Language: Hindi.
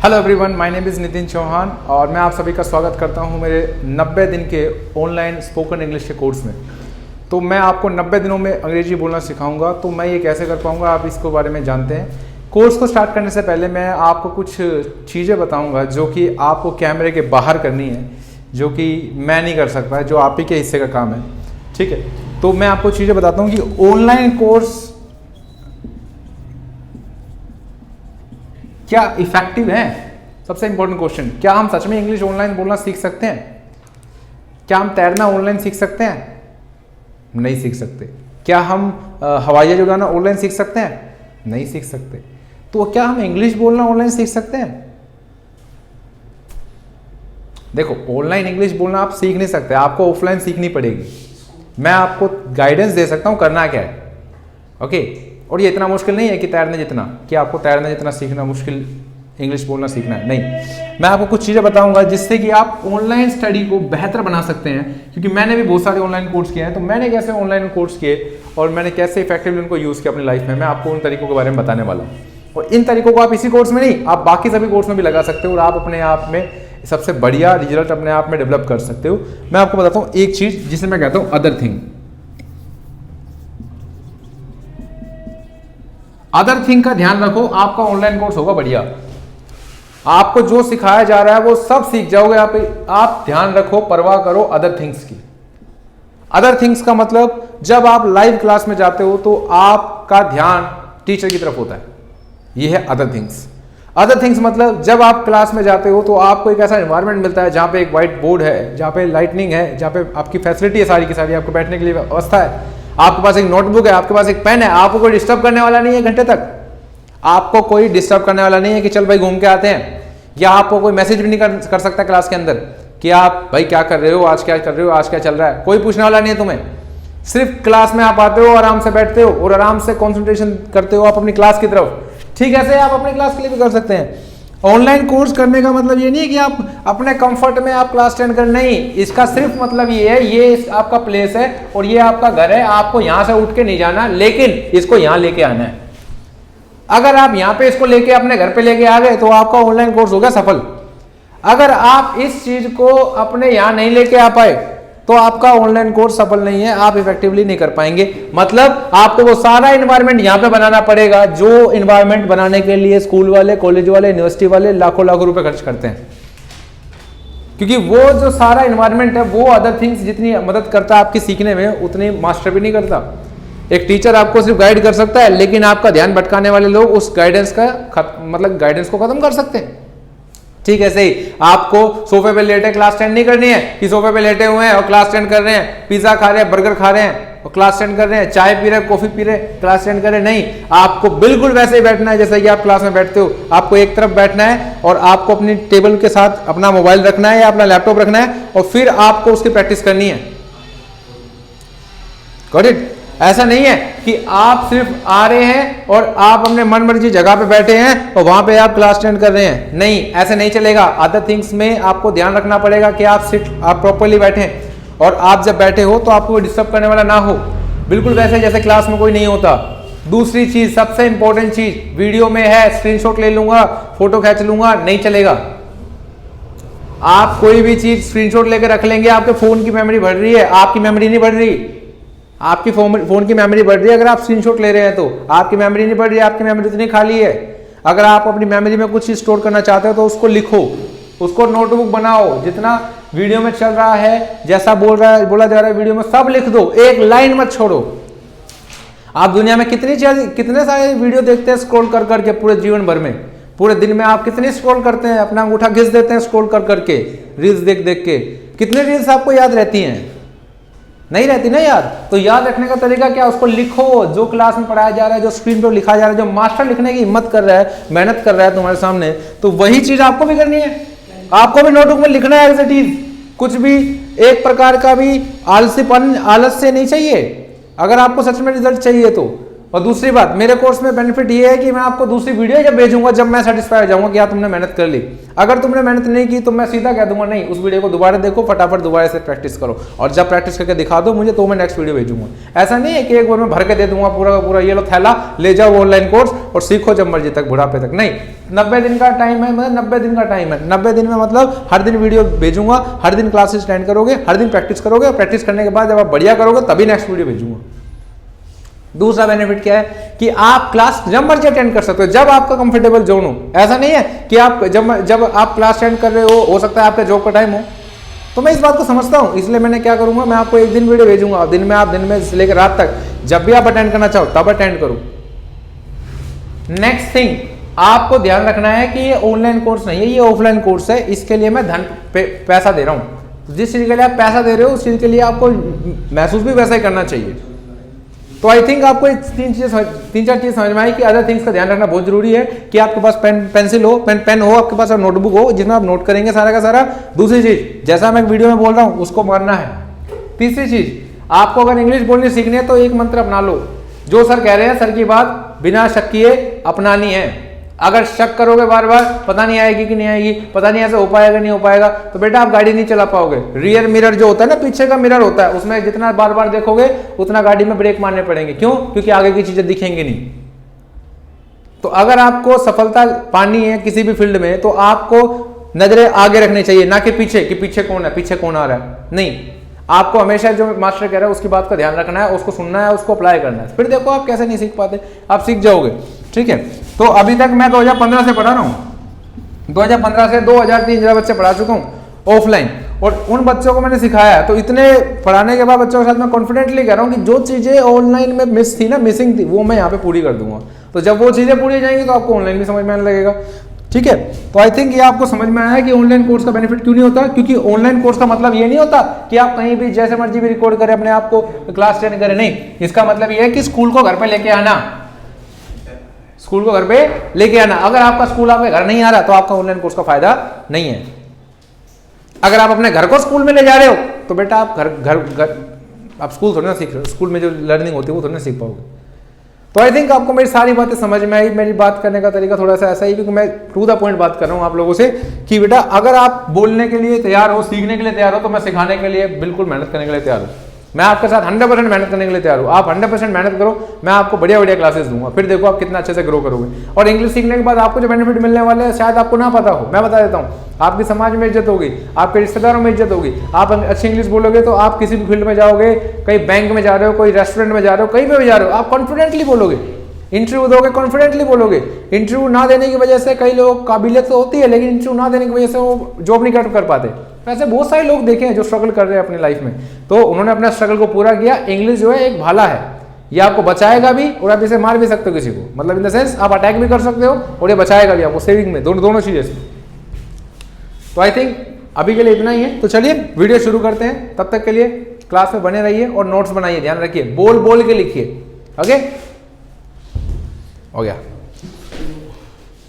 Hello everyone, my name is Nitin Chauhan और मैं आप सभी का स्वागत करता हूं मेरे 90 दिन के ऑनलाइन स्पोकन इंग्लिश के कोर्स में। तो मैं आपको 90 दिनों में अंग्रेजी बोलना सिखाऊंगा। तो मैं ये कैसे कर पाऊंगा, आप इसको बारे में जानते हैं। कोर्स को स्टार्ट करने से पहले मैं आपको कुछ चीज़ें बताऊँगा जो कि आपको कैमरे के बाहर करनी है, जो कि मैं नहीं कर सकता है, जो आप ही के हिस्से का काम है। ठीक है, तो मैं आपको चीज़ें बताता हूँ कि ऑनलाइन कोर्स क्या इफेक्टिव है। सबसे इंपॉर्टेंट क्वेश्चन, क्या हम सच में इंग्लिश ऑनलाइन बोलना सीख सकते हैं? क्या हम तैरना ऑनलाइन सीख सकते हैं? नहीं सीख सकते। क्या हम हवाई जहाज उड़ाना ऑनलाइन सीख सकते हैं? नहीं सीख सकते। तो क्या हम इंग्लिश बोलना ऑनलाइन सीख सकते हैं? देखो, ऑनलाइन इंग्लिश बोलना आप सीख नहीं सकते, आपको ऑफलाइन सीखनी पड़ेगी। मैं आपको गाइडेंस दे सकता हूं करना क्या है। ओके, और ये इतना मुश्किल नहीं है कि तैरने जितना, कि आपको तैरने जितना सीखना मुश्किल इंग्लिश बोलना सीखना है। नहीं, मैं आपको कुछ चीज़ें बताऊंगा जिससे कि आप ऑनलाइन स्टडी को बेहतर बना सकते हैं। क्योंकि मैंने भी बहुत सारे ऑनलाइन कोर्स किए हैं, तो मैंने कैसे ऑनलाइन कोर्स किए और मैंने कैसे इफेक्टिवली उनको यूज़ किया अपनी लाइफ में, मैं आपको उन तरीकों के बारे में बताने वाला हूँ। और इन तरीकों को आप इसी कोर्स में नहीं, आप बाकी सभी कोर्स में भी लगा सकते हो और आप अपने आप में सबसे बढ़िया रिजल्ट अपने आप में डेवलप कर सकते हो। मैं आपको बताता हूँ एक चीज़ जिसे मैं कहता हूँ अदर थिंग। अदर थिंग का ध्यान रखो, आपका ऑनलाइन कोर्स होगा बढ़िया। आपको जो सिखाया जा रहा है वो सब सीख जाओगे आप ध्यान रखो, परवाह करो अदर थिंग्स की। अदर थिंग्स का मतलब, जब आप लाइव क्लास में जाते हो तो आपका ध्यान टीचर की तरफ होता है, ये है अदर थिंग्स। अदर थिंग्स मतलब जब आप क्लास में जाते हो तो आपको एक ऐसा एनवायरनमेंट मिलता है जहां पे एक व्हाइट बोर्ड है, जहां पे लाइटनिंग है, जहां पे आपकी फैसिलिटी है सारी की सारी, आपको बैठने के लिए व्यवस्था है, आपके पास एक नोटबुक है, आपके पास एक पेन है, आपको कोई डिस्टर्ब करने वाला नहीं है घंटे तक। आपको कोई डिस्टर्ब करने वाला नहीं है कि चल भाई घूम के आते हैं, या आपको कोई मैसेज भी नहीं कर सकता क्लास के अंदर कि आप भाई क्या कर रहे हो, आज क्या कर रहे हो, आज क्या चल रहा है, कोई पूछने वाला नहीं है तुम्हें। सिर्फ क्लास में आप आते हो, आराम से बैठते हो और आराम से कॉन्सेंट्रेशन करते हो आप अपनी क्लास की तरफ। ठीक ऐसे आप अपनी क्लास के लिए भी कर सकते हैं। ऑनलाइन कोर्स करने का मतलब ये नहीं है कि आप अपने कंफर्ट में आप क्लास अटेंड कर, नहीं, इसका सिर्फ मतलब ये है, ये आपका प्लेस है और ये आपका घर है, आपको यहां से उठ के नहीं जाना, लेकिन इसको यहां लेके आना है। अगर आप यहां पे इसको लेके अपने घर पे लेके आ गए तो आपका ऑनलाइन कोर्स हो गया सफल। अगर आप इस चीज को अपने यहां नहीं लेके आ पाए तो आपका ऑनलाइन कोर्स सफल नहीं है, आप इफेक्टिवली नहीं कर पाएंगे। मतलब आपको वो सारा एनवायरनमेंट यहां पे बनाना पड़ेगा जो एनवायरनमेंट बनाने के लिए स्कूल वाले, कॉलेज वाले, यूनिवर्सिटी वाले लाखों लाखों रुपए खर्च करते हैं। क्योंकि वो जो सारा एनवायरनमेंट है वो अदर थिंग्स जितनी मदद करता है आपके सीखने में, उतनी मास्टर भी नहीं करता। एक टीचर आपको सिर्फ गाइड कर सकता है, लेकिन आपका ध्यान भटकाने वाले लोग उस गाइडेंस का गाइडेंस को खत्म कर सकते हैं। ठीक है, सही। आपको सोफे पे लेटे क्लास अटेंड नहीं करनी है कि सोफे पे लेटे हुए हैं और क्लास अटेंड कर रहे हैं, पिज्जा खा रहे हैं, बर्गर खा रहे हैं और क्लास अटेंड कर रहे हैं, चाय पी रहे हैं, कॉफी पी रहे हैं, क्लास अटेंड कर रहे हैं। नहीं, आपको बिल्कुल वैसे ही बैठना है जैसे कि आप क्लास में बैठते हो। आपको एक तरफ बैठना है और आपको अपनी टेबल के साथ अपना मोबाइल रखना है या अपना लैपटॉप रखना है और फिर आपको उसकी प्रैक्टिस करनी है। Got it? ऐसा नहीं है कि आप सिर्फ आ रहे हैं और आप अपने मन मर्जी जगह पे बैठे हैं और वहां पे आप क्लास अटेंड कर रहे हैं। नहीं, ऐसे नहीं चलेगा। अदर थिंग्स में आपको ध्यान रखना पड़ेगा कि आप प्रॉपर्ली बैठे और आप जब बैठे हो तो आपको डिस्टर्ब करने वाला ना हो, बिल्कुल वैसे जैसे क्लास में कोई नहीं होता। दूसरी चीज, सबसे इंपॉर्टेंट चीज, वीडियो में है, स्क्रीनशॉट ले लूंगा, फोटो खींच लूंगा, नहीं चलेगा। आप कोई भी चीज स्क्रीनशॉट लेकर रख लेंगे, आपके फोन की मेमोरी बढ़ रही है, आपकी मेमोरी नहीं बढ़ रही। आपकी फोन की मेमोरी बढ़ रही है अगर आप स्क्रीनशॉट ले रहे हैं, तो आपकी मेमोरी नहीं बढ़ रही है, आपकी मेमोरी इतनी खाली है। अगर आप अपनी मेमोरी में कुछ चीज स्टोर करना चाहते हो तो उसको लिखो, उसको नोटबुक बनाओ, जितना वीडियो में चल रहा है, जैसा बोला जा रहा है वीडियो में, सब लिख दो, एक लाइन मत छोड़ो। आप दुनिया में कितने सारे वीडियो देखते हैं स्क्रॉल कर करके पूरे जीवन भर में, पूरे दिन में आप कितने स्क्रॉल करते हैं, अपना अंगूठा घिस देते हैं स्क्रॉल कर करके, रील्स देख देख के। कितने रील्स आपको याद रहती हैं? नहीं रहती ना याद। तो याद रखने का तरीका क्या? उसको लिखो, जो क्लास में पढ़ाया जा रहा है, जो स्क्रीन पर लिखा जा रहा है, जो मास्टर लिखने की हिम्मत कर रहा है, मेहनत कर रहा है तुम्हारे सामने, तो वही चीज आपको भी करनी है। आपको भी नोटबुक में लिखना है एज इट इज। कुछ भी एक प्रकार का भी आलस से नहीं चाहिए। अगर आपको सच में रिजल्ट चाहिए तो और दूसरी बात, मेरे कोर्स में बेनिफिट ये है कि मैं आपको दूसरी वीडियो जब भेजूंगा, जब मैं सेटिस्फाई हो जाऊंगा कि यार तुमने मेहनत कर ली। अगर तुमने मेहनत नहीं की तो मैं सीधा कह दूंगा नहीं, उस वीडियो को दोबारा देखो, फटाफट दोबारा से प्रैक्टिस करो, और जब प्रैक्टिस करके दिखा दो मुझे तो मैं नेक्स्ट वीडियो भेजूंगा। ऐसा नहीं है कि एक बार में भर के दे दूंगा पूरा का पूरा, ये लो थैला ले जाओ ऑनलाइन कोर्स और सीखो जब मर्जी तक, बुढ़ापे तक। नहीं, 90 दिन का टाइम है, मतलब 90 दिन का टाइम है। 90 दिन में मतलब हर दिन वीडियो भेजूंगा, हर दिन क्लासेस अटेंड करोगे, हर दिन प्रैक्टिस करोगे, प्रैक्टिस करने के बाद जब आप बढ़िया करोगे तभी नेक्स्ट वीडियो भेजूंगा। दूसरा बेनिफिट क्या है कि आप क्लास जब मर्जी अटेंड कर सकते हो, जब आपका कंफर्टेबल जोन हो। ऐसा नहीं है कि आप जब आप क्लास अटेंड कर रहे हो सकता है आपका जॉब का टाइम हो। तो मैं इस बात को समझता हूं, इसलिए मैंने क्या करूंगा, मैं आपको एक दिन वीडियो भेजूंगा, दिन में आप दिन में से लेकर रात तक जब भी आप अटेंड करना चाहो तब अटेंड करो। नेक्स्ट थिंग आपको ध्यान रखना है कि ये ऑनलाइन कोर्स नहीं है, ये ऑफलाइन कोर्स है। इसके लिए मैं पैसा दे रहा हूं। जिस चीज के लिए आप पैसा दे रहे हो उस चीज के लिए आपको महसूस भी वैसा ही करना चाहिए। तो आई थिंक आपको तीन चार चीज समझ में आई कि अदर थिंग्स का ध्यान रखना बहुत जरूरी है कि आपके पास पेंसिल हो, पेन हो आपके पास, और नोटबुक हो जिसमें आप नोट करेंगे सारा का सारा। दूसरी चीज, जैसा मैं वीडियो में बोल रहा हूं उसको मानना है। तीसरी चीज, आपको अगर इंग्लिश बोलनी सीखनी है तो एक मंत्र अपना लो, जो सर कह रहे हैं सर की बात बिना शक किए अपनानी है। अगर शक करोगे बार बार, पता नहीं आएगी कि नहीं आएगी, पता नहीं ऐसे हो पाएगा नहीं हो पाएगा, तो बेटा आप गाड़ी नहीं चला पाओगे। रियर मिरर जो होता है ना, पीछे का मिरर होता है, उसमें जितना बार बार देखोगे उतना गाड़ी में ब्रेक मारने पड़ेंगे। क्यों? क्योंकि आगे की चीजें दिखेंगी नहीं। तो अगर आपको सफलता पानी है किसी भी फील्ड में तो आपको नजरें आगे रखनी चाहिए, ना कि पीछे, कि पीछे कौन है, पीछे कौन आ रहा है। नहीं, आपको हमेशा जो मास्टर कह रहा है उसकी बात का ध्यान रखना है, उसको सुनना है, उसको अप्लाई करना है। फिर देखो आप कैसे नहीं सीख पाते, आप सीख जाओगे। ठीक है, तो अभी तक मैं 2015 से पढ़ा रहा हूँ, 2015 से 2000-3000 बच्चे पढ़ा चुका हूँ ऑफलाइन, और उन बच्चों को मैंने सिखाया है। तो इतने पढ़ाने के बाद बच्चों के साथ मैं कॉन्फिडेंटली कह रहा हूँ कि जो चीजें ऑनलाइन में मिस थी ना, मिसिंग थी, वो मैं यहाँ पे पूरी कर दूंगा। तो जब वो चीजें पूरी हो जाएंगी तो आपको ऑनलाइन भी समझ में आने लगेगा। ठीक है, तो आई थिंक ये आपको समझ में आया कि ऑनलाइन कोर्स का बेनिफिट क्यों नहीं होता। क्योंकि ऑनलाइन कोर्स का मतलब ये नहीं होता कि आप कहीं भी जैसे मर्जी भी रिकॉर्ड करें अपने आप को, क्लास अटेंड करें। नहीं, इसका मतलब ये है कि स्कूल को घर पे लेके आना, स्कूल को घर पे लेके आना। अगर आपका स्कूल आपके घर नहीं आ रहा तो आपका ऑनलाइन कोर्स का फायदा नहीं है। अगर आप अपने घर को स्कूल में ले जा रहे हो तो बेटा आप घर आप स्कूल थोड़ी ना सीख रहे हो, स्कूल में जो लर्निंग होती है वो थोड़ी ना सीख पाओगे। तो आई थिंक आपको मेरी सारी बातें समझ में आई। मेरी बात करने का तरीका थोड़ा सा ऐसा ही, क्योंकि मैं टू द पॉइंट बात कर रहा हूँ आप लोगों से कि बेटा अगर आप बोलने के लिए तैयार हो, सीखने के लिए तैयार हो, तो मैं सिखाने के लिए बिल्कुल मेहनत करने के लिए तैयार हूँ। मैं आपके साथ 100% मेहनत करने के लिए तैयार हूँ। आप 100% मेहनत करो, मैं आपको बढ़िया बढ़िया क्लासेस दूंगा। फिर देखो आप कितना अच्छे से ग्रो करोगे। और इंग्लिश सीखने के बाद आपको जो बेनिफिट मिलने वाले हैं शायद आपको ना पता हो, मैं बता देता हूँ। आपकी समाज में इज्जत होगी, आपके रिश्तेदारों में इज्जत होगी, आप अच्छी इंग्लिश बोलोगे तो आप किसी भी फील्ड में जाओगे, कहीं बैंक में जा रहे हो, कोई रेस्टोरेंट में जा रहे हो, कहीं पे भी जा रहे हो, आप कॉन्फिडेंटली बोलोगे। इंटरव्यू दोगे कॉन्फिडेंटली बोलोगे। इंटरव्यू ना देने की वजह से कई लोग काबिलियत तो होती है, लेकिन इंटरव्यू ना देने की वजह से वो जॉब नहीं कर पाते। ऐसे बहुत सारे लोग देखे हैं जो स्ट्रगल कर रहे हैं अपनी लाइफ में, तो उन्होंने अपना स्ट्रगल को पूरा किया। इंग्लिश जो है एक भाला है, ये आपको बचाएगा भी और आप इसे मार भी सकते हो किसी को, मतलब इन द सेंस आप अटैक भी कर सकते हो और ये बचाएगा भी आपको, सेविंग में, दोनों चीजें से। तो आई थिंक अभी के लिए इतना ही है। तो चलिए वीडियो शुरू करते हैं। तब तक के लिए क्लास में बने रहिए और नोट्स बनाइए, ध्यान रखिए, बोल बोल के लिखिए। ओके, हो गया।